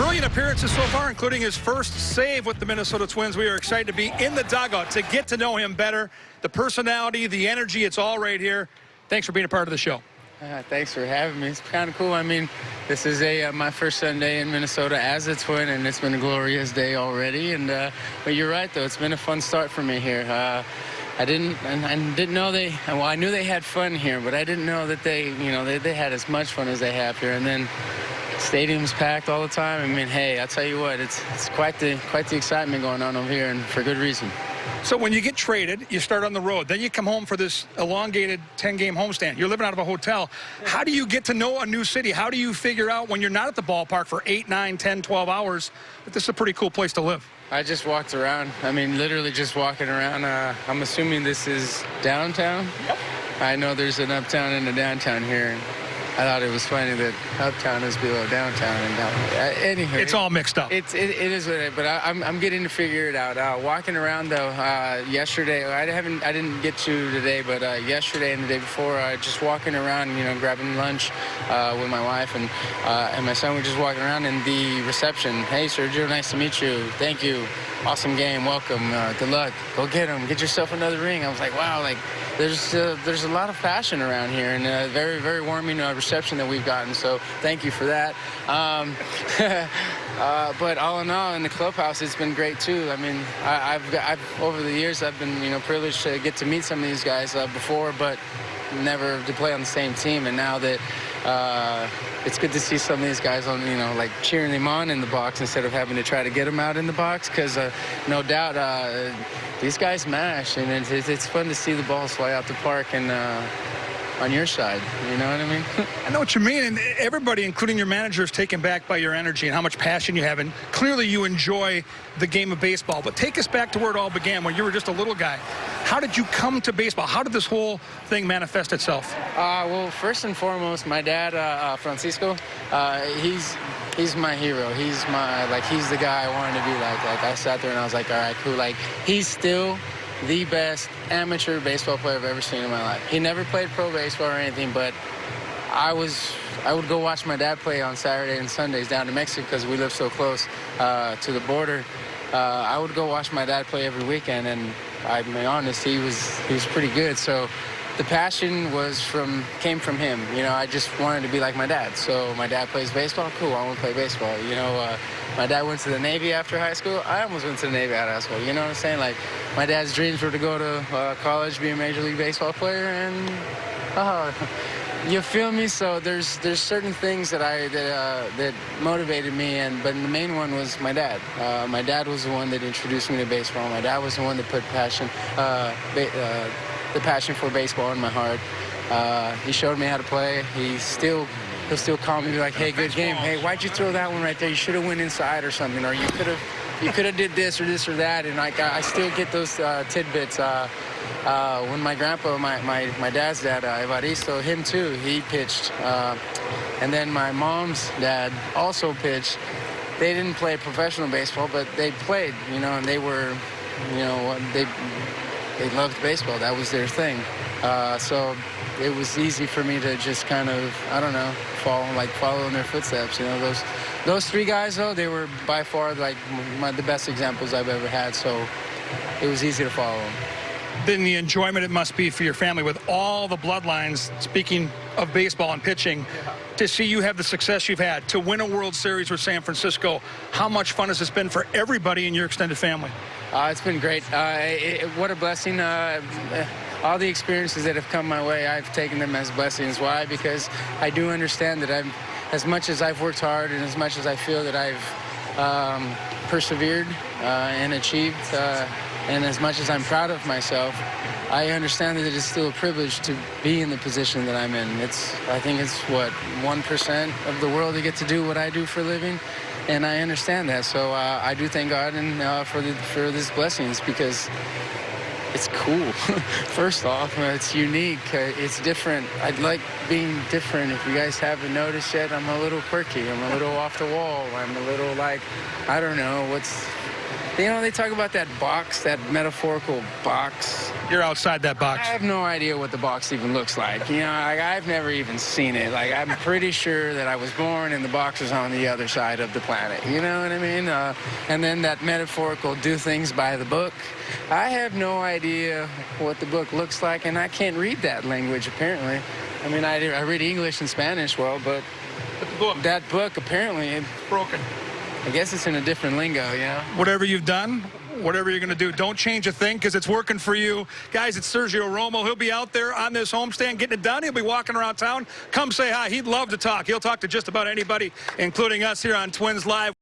Brilliant appearances so far, including his first save with the Minnesota Twins. We are excited to be in the dugout to get to know him better. The personality, the energy, it's all right here. Thanks for being a part of the show. Thanks for having me. It's kind of cool. I mean, this is my first Sunday in Minnesota as a Twin, and it's been a glorious day already. And but you're right, though. It's been a fun start for me here. I didn't know well, I knew they had fun here, but I didn't know that they had as much fun as they have here. And then stadium's packed all the time. I mean, hey, I'll tell you what, it's quite the excitement going on over here, and for good reason. So when you get traded, you start on the road. Then you come home for this elongated 10-game homestand. You're living out of a hotel. How do you get to know a new city? How do you figure out when you're not at the ballpark for 8, 9, 10, 12 hours that this is a pretty cool place to live? I just walked around. I mean, literally just walking around. I'm assuming this is downtown? Yep. I know there's an uptown and a downtown here. I thought it was funny that uptown is below downtown and down. Anyway, it's all mixed up. It is what it is, but I'm getting to figure it out. Walking around though, yesterday I didn't get to today, but yesterday and the day before, just walking around, grabbing lunch with my wife and my son were just walking around, and the reception. Hey, Sergio, nice to meet you. Thank you. Awesome game. Welcome. Good luck. Go get them. Get yourself another ring. I was like, wow, like there's a lot of passion around here, and very, very warming reception that we've gotten. So thank you for that. But all in all, in the clubhouse, it's been great too. I mean, I've over the years, I've been privileged to get to meet some of these guys before, but never to play on the same team. And now that it's good to see some of these guys on, like cheering them on in the box instead of having to try to get them out in the box, because no doubt these guys mash, and it's fun to see the balls fly out the park and on your side. You know what I mean? I know what you mean, and everybody, including your manager, is taken back by your energy and how much passion you have, and clearly you enjoy the game of baseball. But take us back to where it all began, when you were just a little guy. How did you come to baseball? How did this whole thing manifest itself? Well, first and foremost, my dad, Francisco, he's my hero. He's the guy I wanted to be like. Like, I sat there and I was like, all right, cool. Like, he's still the best amateur baseball player I've ever seen in my life. He never played pro baseball or anything, but I would go watch my dad play on Saturday and Sundays down to Mexico because we live so close to the border. I would go watch my dad play every weekend, and I'll be honest, he was pretty good. So the passion came from him. I just wanted to be like my dad. So my dad plays baseball. Cool, I want to play baseball. My dad went to the Navy after high school. I almost went to the Navy after high school. You know what I'm saying? Like, my dad's dreams were to go to college, be a Major League Baseball player, and you feel me? So there's certain things that motivated me, but the main one was my dad. My dad was the one that introduced me to baseball. My dad was the one that put the passion for baseball in my heart. He showed me how to play. He'll still call me, like, hey, good game. Hey, why'd you throw that one right there? You should have went inside or something, or you could have did this or that. And I still get those tidbits. When my grandpa, my dad's dad, Evaristo, him too, he pitched. And then my mom's dad also pitched. They didn't play professional baseball, but they played, and they were, they loved baseball. That was their thing. So it was easy for me to just kind of, I don't know, follow in their footsteps. Those three guys, though, they were by far like the best examples I've ever had. So it was easy to follow them. Then the enjoyment it must be for your family with all the bloodlines, speaking of baseball and pitching, to see you have the success you've had, to win a World Series with San Francisco. How much fun has this been for everybody in your extended family? It's been great. What a blessing. All the experiences that have come my way, I've taken them as blessings. Why? Because I do understand that as much as I've worked hard and as much as I feel that I've persevered and achieved, and as much as I'm proud of myself, I understand that it is still a privilege to be in the position that I'm in. I think it's, 1% of the world to get to do what I do for a living, and I understand that. So I do thank God for these blessings, because it's cool. First off, it's unique. It's different. I'd like being different. If you guys haven't noticed yet, I'm a little quirky. I'm a little off the wall. I'm a little I don't know, they talk about that box, that metaphorical box You're outside that I box. have no idea what the box even looks like. You know, like, I've never even seen it. Like, I'm pretty sure that I was born and the box was on the other side of the planet. You know what I mean? And then that metaphorical do things by the book. I have no idea what the book looks like, and I can't read that language, apparently. I mean, I read English and Spanish well, but that book, apparently, it's Broken. I guess it's in a different lingo, you know? Whatever you've done, whatever you're going to do, don't change a thing because it's working for you. Guys, it's Sergio Romo. He'll be out there on this homestand getting it done. He'll be walking around town. Come say hi. He'd love to talk. He'll talk to just about anybody, including us here on Twins Live.